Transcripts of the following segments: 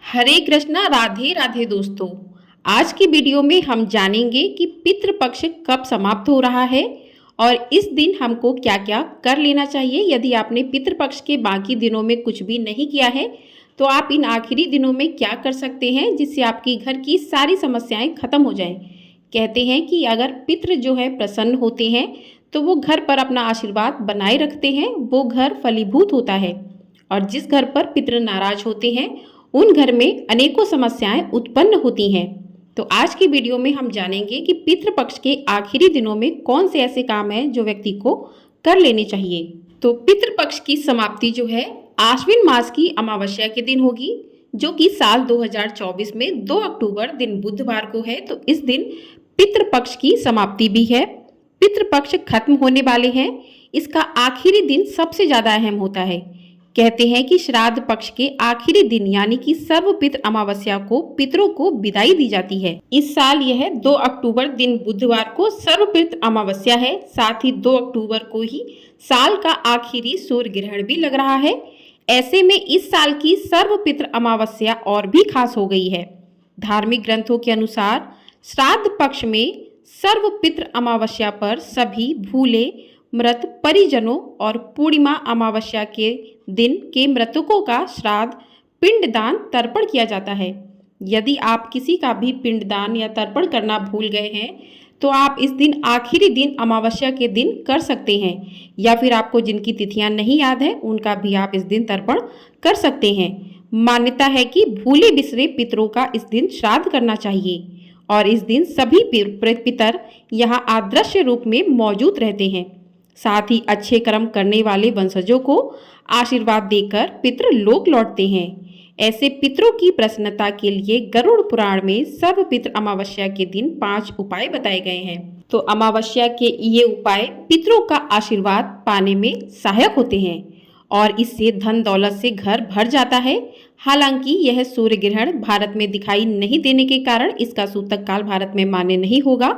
हरे कृष्णा, राधे राधे दोस्तों। आज की वीडियो में हम जानेंगे कि पितृपक्ष कब समाप्त हो रहा है और इस दिन हमको क्या क्या कर लेना चाहिए। यदि आपने पितृपक्ष के बाकी दिनों में कुछ भी नहीं किया है तो आप इन आखिरी दिनों में क्या कर सकते हैं जिससे आपकी घर की सारी समस्याएं खत्म हो जाएं। कहते हैं कि अगर पितृ जो है प्रसन्न होते हैं तो वो घर पर अपना आशीर्वाद बनाए रखते हैं, वो घर फलीभूत होता है। और जिस घर पर पितृ नाराज होते हैं उन घर में अनेकों समस्याएं उत्पन्न होती हैं। तो आज की वीडियो में हम जानेंगे कि पितृपक्ष के आखिरी दिनों में कौन से ऐसे काम हैं जो व्यक्ति को कर लेने चाहिए। तो पितृपक्ष की समाप्ति जो है आश्विन मास की अमावस्या के दिन होगी, जो कि साल 2024 में 2 अक्टूबर दिन बुधवार को है। तो इस दिन पितृपक्ष की समाप्ति भी है। पितृपक्ष खत्म होने वाले हैं। इसका आखिरी दिन सबसे ज्यादा अहम होता है। कहते हैं कि श्राद्ध पक्ष के आखिरी दिन यानी कि सर्वपितृ अमावस्या को पितरों को विदाई दी जाती है। इस साल यह 2 अक्टूबर दिन बुधवार को सर्वपितृ अमावस्या है। साथ ही 2 अक्टूबर को ही साल का आखिरी सूर्य ग्रहण भी लग रहा है। ऐसे में इस साल की सर्वपितृ अमावस्या और भी खास हो गई है। धार्मिक ग्रंथों के अनुसार श्राद्ध पक्ष में सर्वपितृ अमावस्या पर सभी भूले मृत परिजनों और पूर्णिमा अमावस्या के दिन के मृतकों का श्राद्ध पिंडदान तर्पण किया जाता है। यदि आप किसी का भी पिंडदान या तर्पण करना भूल गए हैं तो आप इस दिन आखिरी दिन अमावस्या के दिन कर सकते हैं, या फिर आपको जिनकी तिथियां नहीं याद है उनका भी आप इस दिन तर्पण कर सकते हैं। मान्यता है कि भूले बिसरे पितरों का इस दिन श्राद्ध करना चाहिए और इस दिन सभी पितर यहाँ अदृश्य रूप में मौजूद रहते हैं। साथ ही अच्छे कर्म करने वाले वंशजों को आशीर्वाद देकर पितृ लोक लौटते हैं। ऐसे पितरों की प्रसन्नता के लिए गरुड़ पुराण में सर्वपितृ अमावस्या के दिन 5 उपाय बताए गए हैं। तो अमावस्या के ये उपाय पितरों का आशीर्वाद पाने में सहायक होते हैं और इससे धन दौलत से घर भर जाता है। हालांकि यह सूर्य ग्रहण भारत में दिखाई नहीं देने के कारण इसका सूतक काल भारत में मान्य नहीं होगा।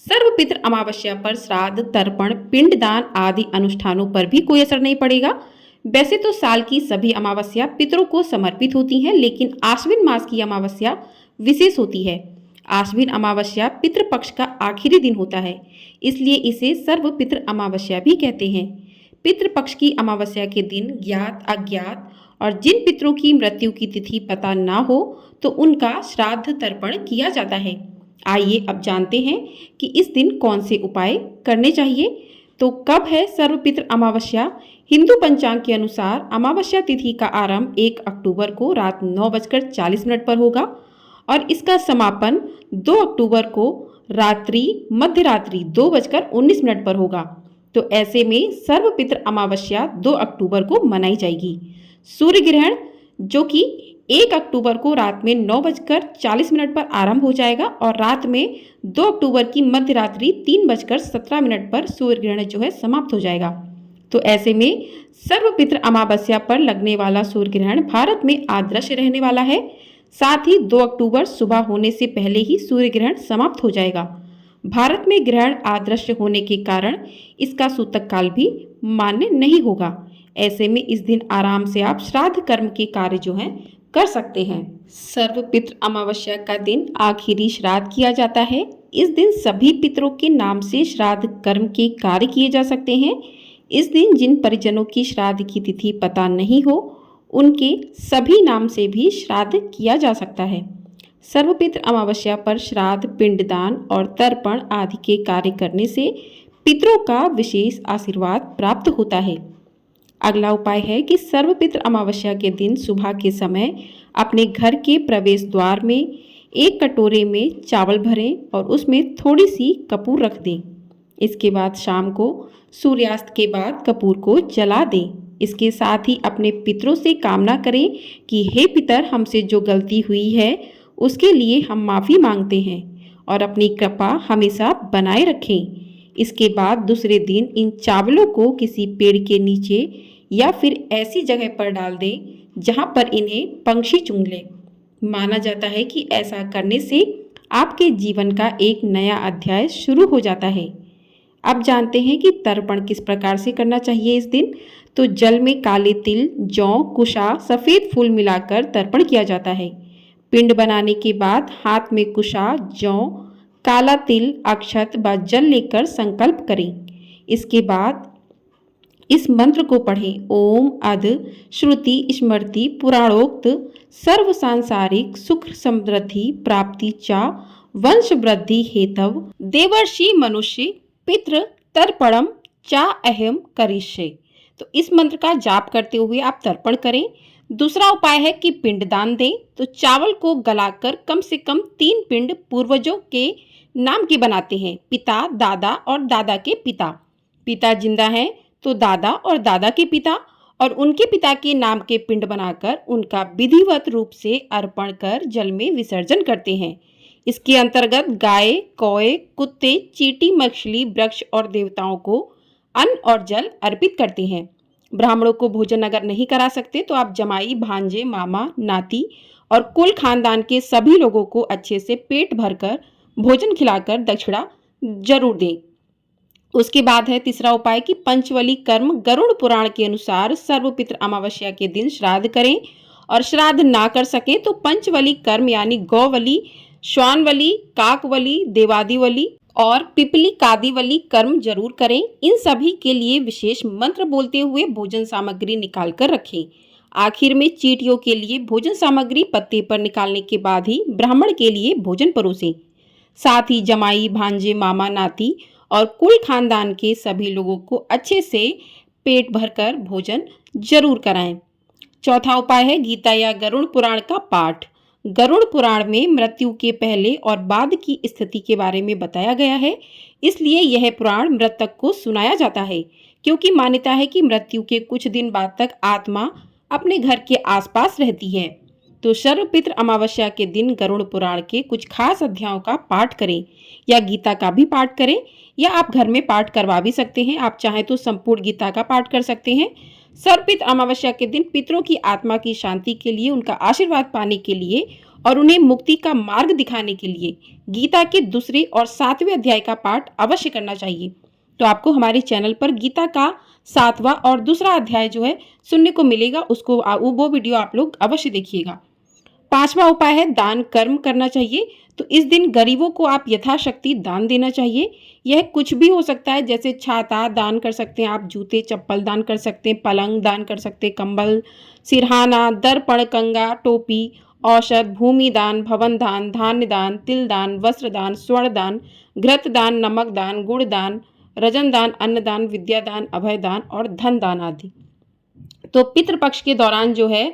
सर्वपितृ अमावस्या पर श्राद्ध, तर्पण, पिंडदान आदि अनुष्ठानों पर भी कोई असर नहीं पड़ेगा। वैसे तो साल की सभी अमावस्या पितरों को समर्पित होती हैं, लेकिन आश्विन मास की अमावस्या विशेष होती है। आश्विन अमावस्या पितृपक्ष का आखिरी दिन होता है, इसलिए इसे सर्वपितृ अमावस्या भी कहते हैं। पितृपक्ष की अमावस्या के दिन ज्ञात अज्ञात और जिन पितरों की मृत्यु की तिथि पता ना हो तो उनका श्राद्ध तर्पण किया जाता है। आइए अब जानते हैं कि इस दिन कौन से उपाय करने चाहिए। तो कब है सर्वपितृ अमावस्या? हिंदू पंचांग के अनुसार अमावस्या तिथि का आरंभ 1 अक्टूबर को रात 9:40 पर होगा और इसका समापन 2 अक्टूबर को मध्यरात्रि 2:19 पर होगा। तो ऐसे में सर्वपितृ अमावस्या 2 अक्टूबर को मनाई जाएगी। सूर्य ग्रहण जो कि 1 अक्टूबर को रात में 9:40 पर आरंभ हो जाएगा और रात में 2 अक्टूबर की मध्यरात्रि 3:17 पर सूर्य ग्रहण जो है समाप्त हो जाएगा। तो ऐसे में सर्वपितृ अमावस्या पर लगने वाला सूर्य ग्रहण भारत में अदृश्य रहने वाला है। साथ ही 2 अक्टूबर सुबह होने से पहले ही सूर्य ग्रहण समाप्त हो जाएगा। भारत में ग्रहण अदृश्य होने के कारण इसका सूतक काल भी मान्य नहीं होगा। ऐसे में इस दिन आराम से आप श्राद्ध कर्म के कार्य जो हैं कर सकते हैं। सर्वपितृ अमावस्या का दिन आखिरी श्राद्ध किया जाता है। इस दिन सभी पितरों के नाम से श्राद्ध कर्म के कार्य किए जा सकते हैं। इस दिन जिन परिजनों की श्राद्ध की तिथि पता नहीं हो उनके सभी नाम से भी श्राद्ध किया जा सकता है। सर्वपितृ अमावस्या पर श्राद्ध, पिंडदान और तर्पण आदि के कार्य करने से पितरों का विशेष आशीर्वाद प्राप्त होता है। अगला उपाय है कि सर्वपितृ अमावस्या के दिन सुबह के समय अपने घर के प्रवेश द्वार में एक कटोरे में चावल भरें और उसमें थोड़ी सी कपूर रख दें। इसके बाद शाम को सूर्यास्त के बाद कपूर को जला दें। इसके साथ ही अपने पितरों से कामना करें कि हे पितर, हमसे जो गलती हुई है उसके लिए हम माफ़ी मांगते हैं और अपनी कृपा हमेशा बनाए रखें। इसके बाद दूसरे दिन इन चावलों को किसी पेड़ के नीचे या फिर ऐसी जगह पर डाल दें जहां पर इन्हें पंछी चुंग लें। माना जाता है कि ऐसा करने से आपके जीवन का एक नया अध्याय शुरू हो जाता है। अब जानते हैं कि तर्पण किस प्रकार से करना चाहिए इस दिन। तो जल में काले तिल, जौ, कुशा, सफ़ेद फूल मिलाकर तर्पण किया जाता है। पिंड बनाने के बाद हाथ में कुशा, जौ, काला तिल, अक्षत व जल लेकर संकल्प करें। इसके बाद इस मंत्र को पढ़ें। ओम अध श्रुति स्मृति पुराणोक्त सर्व सांसारिक सुख समृद्धि प्राप्ति चा वंश वृद्धि हेतव देवर्षि मनुष्य पितृ तर्पणम चा अहम करिष्ये। तो इस मंत्र का जाप करते हुए आप तर्पण करें। दूसरा उपाय है कि पिंड दान दें। तो चावल को गलाकर कम से कम 3 पिंड पूर्वजों के नाम के बनाते हैं, पिता, दादा और दादा के पिता। पिता जिंदा हैं तो दादा और दादा के पिता और उनके पिता के नाम के पिंड बनाकर उनका विधिवत रूप से अर्पण कर जल में विसर्जन करते हैं। इसके अंतर्गत गाय, कौए, कुत्ते, चींटी, मछली, वृक्ष और देवताओं को अन्न और जल अर्पित करते हैं। ब्राह्मणों को भोजन अगर नहीं करा सकते तो आप जमाई, भांजे, मामा, नाती और कुल खानदान के सभी लोगों को अच्छे से पेट भरकर भोजन खिलाकर दक्षिणा जरूर दें। उसके बाद है तीसरा उपाय कि पंचवली कर्म गरुड़ पुराण के अनुसार सर्वपितृ अमावस्या के दिन श्राद्ध करें और श्राद्ध ना कर सके तो पंचवली कर्म यानी गौवली, श्वानवली, काकवली, देवादिवली और पिपली कादिवली कर्म जरूर करें। इन सभी के लिए विशेष मंत्र बोलते हुए भोजन सामग्री निकाल कर रखें। आखिर में चींटियों के लिए भोजन सामग्री पत्ते पर निकालने के बाद ही ब्राह्मण के लिए भोजन परोसें। साथ ही जमाई, भांजे, मामा, नाती और कुल खानदान के सभी लोगों को अच्छे से पेट भरकर भोजन जरूर कराएं। चौथा उपाय है गीता या गरुड़ पुराण का पाठ। गरुड़ पुराण में मृत्यु के पहले और बाद की स्थिति के बारे में बताया गया है, इसलिए यह पुराण मृतक को सुनाया जाता है, क्योंकि मान्यता है कि मृत्यु के कुछ दिन बाद तक आत्मा अपने घर के आसपास रहती है। तो सर्वपितृ अमावस्या के दिन गरुड़ पुराण के कुछ खास अध्यायों का पाठ करें या गीता का भी पाठ करें, या आप घर में पाठ करवा भी सकते हैं। आप चाहें तो संपूर्ण गीता का पाठ कर सकते हैं। सर्वपितृ अमावस्या के दिन पितरों की आत्मा की शांति के लिए, उनका आशीर्वाद पाने के लिए और उन्हें मुक्ति का मार्ग दिखाने के लिए गीता के दूसरे और 7वें अध्याय का पाठ अवश्य करना चाहिए। तो आपको हमारे चैनल पर गीता का 7वां और दूसरा अध्याय जो है सुनने को मिलेगा, उसको वो वीडियो आप लोग अवश्य देखिएगा। 5वां उपाय है दान कर्म करना चाहिए। तो इस दिन गरीबों को आप यथाशक्ति दान देना चाहिए। यह कुछ भी हो सकता है, जैसे छाता दान कर सकते हैं आप, जूते चप्पल दान कर सकते हैं, पलंग दान कर सकते हैं, कंबल, सिरहाना, दर्पण, कंगा, टोपी, औषध, भूमि दान, भवन दान, धान्य दान, तिल दान, वस्त्र दान, स्वर्ण दान, घृत दान, नमक दान, गुड़ दान, रजन दान, अन्न दान, विद्या दान, अभय दान और धन दान आदि। तो पितृपक्ष के दौरान जो है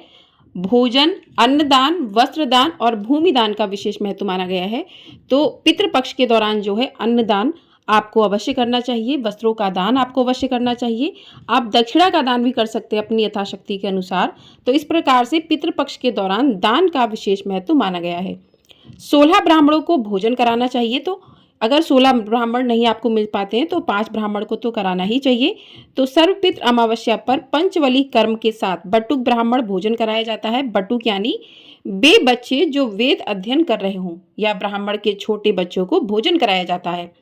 भोजन, अन्नदान, वस्त्रदान और भूमि दान का विशेष महत्व माना गया है। तो पितृपक्ष के दौरान जो है अन्नदान आपको अवश्य करना चाहिए, वस्त्रों का दान आपको अवश्य करना चाहिए। आप दक्षिणा का दान भी कर सकते हैं अपनी यथाशक्ति के अनुसार। तो इस प्रकार से पितृपक्ष के दौरान दान का विशेष महत्व माना गया है। 16 ब्राह्मणों को भोजन कराना चाहिए। तो अगर 16 ब्राह्मण नहीं आपको मिल पाते हैं तो 5 ब्राह्मण को तो कराना ही चाहिए। तो सर्वपितृ अमावस्या पर पंचवली कर्म के साथ बटुक ब्राह्मण भोजन कराया जाता है। बटुक यानी वे बच्चे जो वेद अध्ययन कर रहे हों या ब्राह्मण के छोटे बच्चों को भोजन कराया जाता है।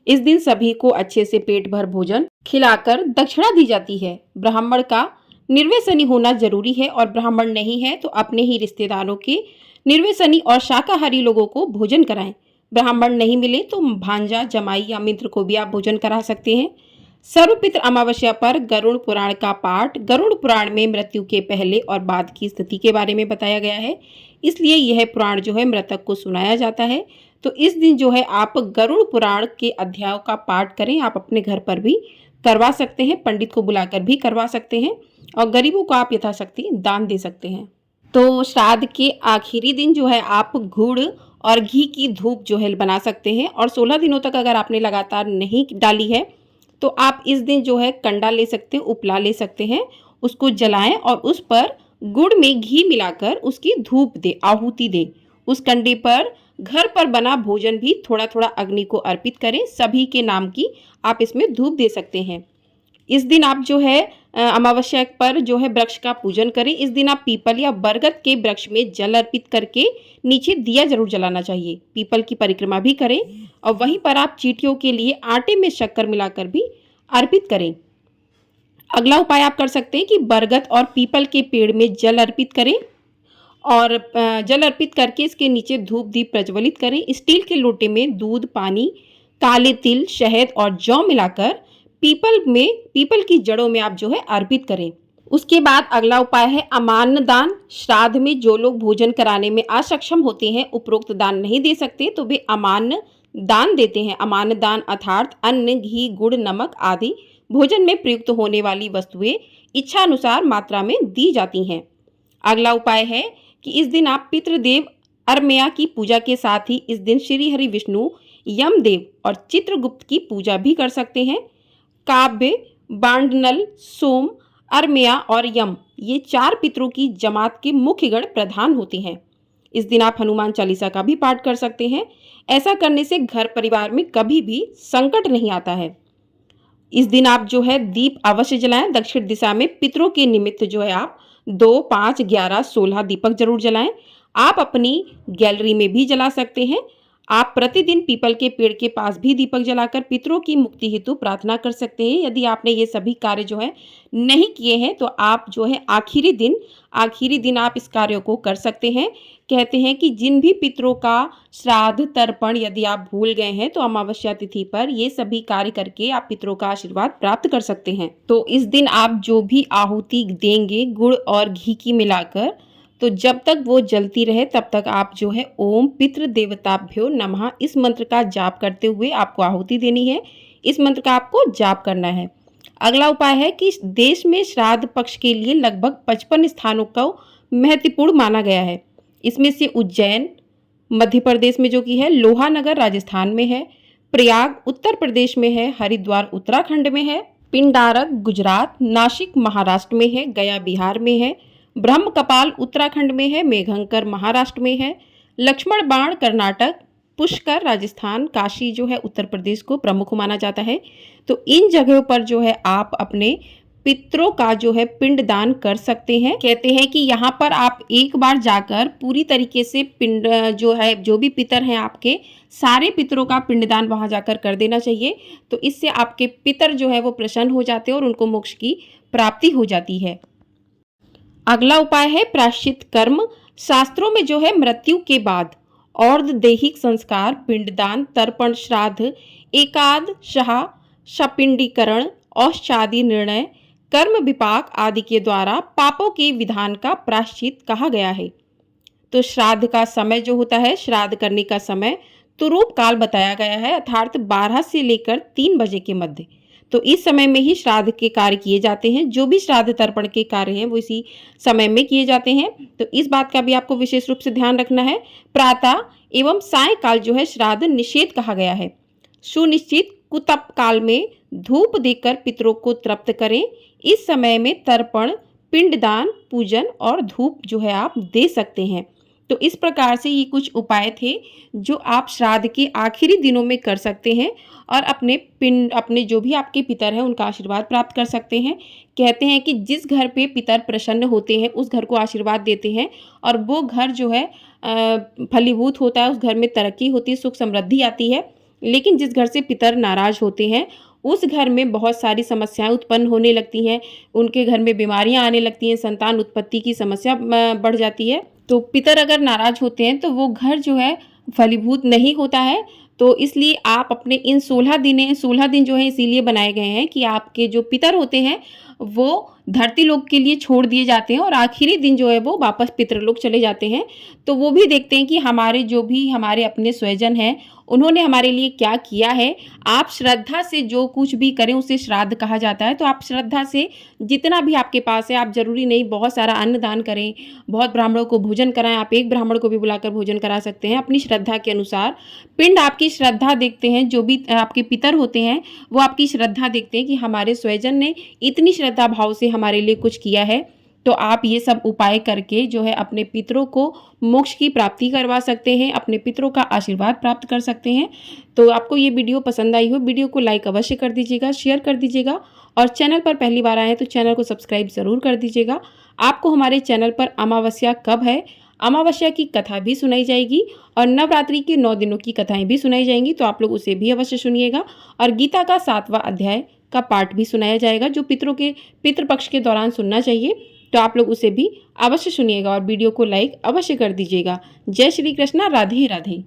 इस दिन सभी को अच्छे से पेट भर भोजन खिलाकर दक्षिणा दी जाती है। ब्राह्मण का निर्वेसनी होना जरूरी है और ब्राह्मण नहीं है तो अपने ही रिश्तेदारों के निर्वेसनी और शाकाहारी लोगों को भोजन कराएं। ब्राह्मण नहीं मिले तो भांजा, जमाई या मित्र को भी आप भोजन करा सकते हैं। सर्वपितृ अमावस्या पर गरुड़ पुराण का पाठ। गरुड़ पुराण में मृत्यु के पहले और बाद की स्थिति के बारे में बताया गया है, इसलिए यह पुराण जो है मृतक को सुनाया जाता है। तो इस दिन जो है आप गरुड़ पुराण के अध्यायों का पाठ करें। आप अपने घर पर भी करवा सकते हैं, पंडित को बुलाकर भी करवा सकते हैं और गरीबों को आप यथाशक्ति दान दे सकते हैं। तो श्राद्ध के आखिरी दिन जो है आप गुड़ और घी की धूप जो है बना सकते हैं और 16 दिनों तक अगर आपने लगातार नहीं डाली है तो आप इस दिन जो है कंडा ले सकते हैं, उपला ले सकते हैं, उसको जलाएं और उस पर गुड़ में घी मिलाकर उसकी धूप दे, आहुति दे। उस कंडे पर घर पर बना भोजन भी थोड़ा थोड़ा अग्नि को अर्पित करें। सभी के नाम की आप इसमें धूप दे सकते हैं। इस दिन आप जो है अमावस्या पर जो है वृक्ष का पूजन करें। इस दिन आप पीपल या बरगद के वृक्ष में जल अर्पित करके नीचे दिया जरूर जलाना चाहिए। पीपल की परिक्रमा भी करें और वहीं पर आप चींटियों के लिए आटे में शक्कर मिलाकर भी अर्पित करें। अगला उपाय आप कर सकते हैं कि बरगद और पीपल के पेड़ में जल अर्पित करें और जल अर्पित करके इसके नीचे धूप दीप प्रज्वलित करें। स्टील के लोटे में दूध, पानी, काले तिल, शहद और जौ मिलाकर पीपल की जड़ों में आप जो है अर्पित करें। उसके बाद अगला उपाय है अमान्न दान। श्राद्ध में जो लोग भोजन कराने में असक्षम होते हैं, उपरोक्त दान नहीं दे सकते, तो वे अमान्न दान देते हैं। अमान्न दान अर्थात अन्न, घी, गुड़, नमक आदि भोजन में प्रयुक्त होने वाली वस्तुएं इच्छा अनुसार मात्रा में दी जाती हैं। अगला उपाय है कि इस दिन आप पितृदेव अरमेया की पूजा के साथ ही इस दिन श्री हरि विष्णु, यमदेव और चित्रगुप्त की पूजा भी कर सकते हैं। काव्य, बांडनल, सोम, अरमेया और यम, ये 4 पितरों की जमात के मुख्य गण प्रधान होते हैं। इस दिन आप हनुमान चालीसा का भी पाठ कर सकते हैं। ऐसा करने से घर परिवार में कभी भी संकट नहीं आता है। इस दिन आप जो है दीप अवश्य जलाएं। दक्षिण दिशा में पितरों के निमित्त जो है आप 2, 5, 11, 16 दीपक जरूर जलाएं। आप अपनी गैलरी में भी जला सकते हैं। आप प्रतिदिन पीपल के पेड़ के पास भी दीपक जलाकर पितरों की मुक्ति हेतु प्रार्थना कर सकते हैं। यदि आपने ये सभी कार्य जो है नहीं किए हैं तो आप जो है आखिरी दिन आप इस कार्यों को कर सकते हैं। कहते हैं कि जिन भी पितरों का श्राद्ध, तर्पण यदि आप भूल गए हैं तो अमावस्या तिथि पर ये सभी कार्य करके आप पितरों का आशीर्वाद प्राप्त कर सकते हैं। तो इस दिन आप जो भी आहुति देंगे गुड़ और घी की मिलाकर, तो जब तक वो जलती रहे तब तक आप जो है ओम पितृ देवताभ्यो नमः इस मंत्र का जाप करते हुए आपको आहुति देनी है। इस मंत्र का आपको जाप करना है। अगला उपाय है कि देश में श्राद्ध पक्ष के लिए लगभग 55 स्थानों को महत्वपूर्ण माना गया है। इसमें से उज्जैन मध्य प्रदेश में जो कि है, लोहानगर राजस्थान में है, प्रयाग उत्तर प्रदेश में है, हरिद्वार उत्तराखंड में है, पिंडारक गुजरात, नासिक महाराष्ट्र में है, गया बिहार में है, ब्रह्म कपाल उत्तराखंड में है, मेघंकर महाराष्ट्र में है, लक्ष्मण बाण कर्नाटक, पुष्कर राजस्थान, काशी जो है उत्तर प्रदेश को प्रमुख माना जाता है। तो इन जगहों पर जो है आप अपने पितरों का जो है पिंड दान कर सकते हैं। कहते हैं कि यहाँ पर आप एक बार जाकर पूरी तरीके से पिंड जो है, जो भी पितर हैं आपके, सारे पितरों का पिंडदान वहाँ जाकर कर देना चाहिए। तो इससे आपके पितर जो है वो प्रसन्न हो जाते हैं और उनको मोक्ष की प्राप्ति हो जाती है। अगला उपाय है प्रायश्चित कर्म। शास्त्रों में जो है मृत्यु के बाद और्ध दैहिक संस्कार, पिंडदान, तर्पण, श्राद्ध, एकादशाह, शपिंडीकरण, औषादि निर्णय, कर्म विपाक आदि के द्वारा पापों के विधान का प्रायश्चित कहा गया है। तो श्राद्ध का समय जो होता है, श्राद्ध करने का समय तुरूप काल बताया गया है, अर्थात 12 से लेकर 3 बजे के मध्य। तो इस समय में ही श्राद्ध के कार्य किए जाते हैं। जो भी श्राद्ध तर्पण के कार्य हैं वो इसी समय में किए जाते हैं। तो इस बात का भी आपको विशेष रूप से ध्यान रखना है। प्रातः एवं सायंकाल जो है श्राद्ध निषेध कहा गया है। सुनिश्चित कुतप काल में धूप देकर पितरों को तृप्त करें। इस समय में तर्पण, पिंडदान, पूजन और धूप जो है आप दे सकते हैं। तो इस प्रकार से ये कुछ उपाय थे जो आप श्राद्ध के आखिरी दिनों में कर सकते हैं और अपने जो भी आपके पितर हैं उनका आशीर्वाद प्राप्त कर सकते हैं। कहते हैं कि जिस घर पे पितर प्रसन्न होते हैं उस घर को आशीर्वाद देते हैं और वो घर जो है फलीभूत होता है, उस घर में तरक्की होती है, सुख समृद्धि आती है। लेकिन जिस घर से पितर नाराज होते हैं उस घर में बहुत सारी समस्याएं उत्पन्न होने लगती हैं, उनके घर में बीमारियां आने लगती हैं, संतान उत्पत्ति की समस्या बढ़ जाती है। तो पितर अगर नाराज होते हैं तो वो घर जो है फलीभूत नहीं होता है। तो इसलिए आप अपने इन 16 दिन जो है इसीलिए बनाए गए हैं कि आपके जो पितर होते हैं वो धरती लोक के लिए छोड़ दिए जाते हैं और आखिरी दिन जो है वो वापस पितृलोक चले जाते हैं। तो वो भी देखते हैं कि हमारे जो भी हमारे अपने स्वजन हैं उन्होंने हमारे लिए क्या किया है। आप श्रद्धा से जो कुछ भी करें उसे श्राद्ध कहा जाता है। तो आप श्रद्धा से जितना भी आपके पास है, आप जरूरी नहीं बहुत सारा अन्न दान करें, बहुत ब्राह्मणों को भोजन कराएं, आप एक ब्राह्मण को भी बुलाकर भोजन करा सकते हैं अपनी श्रद्धा के अनुसार। पिंड आपकी श्रद्धा देखते हैं, जो भी आपके पितर होते हैं वो आपकी श्रद्धा देखते हैं कि हमारे स्वजन ने इतनी श्रद्धा भाव से हमारे लिए कुछ किया है। तो आप ये सब उपाय करके जो है अपने पितरों को मोक्ष की प्राप्ति करवा सकते हैं, अपने पितरों का आशीर्वाद प्राप्त कर सकते हैं। तो आपको ये वीडियो पसंद आई हो, वीडियो को लाइक अवश्य कर दीजिएगा, शेयर कर दीजिएगा और चैनल पर पहली बार आए हैं तो चैनल को सब्सक्राइब ज़रूर कर दीजिएगा। आपको हमारे चैनल पर अमावस्या कब है, अमावस्या की कथा भी सुनाई जाएगी और नवरात्रि के 9 दिनों की कथाएं भी सुनाई जाएंगी। तो आप लोग उसे भी अवश्य सुनिएगा और गीता का 7वां अध्याय का पाठ भी सुनाया जाएगा जो पितरों के पितृपक्ष के दौरान सुनना चाहिए। तो आप लोग उसे भी अवश्य सुनिएगा और वीडियो को लाइक अवश्य कर दीजिएगा। जय श्री कृष्णा, राधे राधे।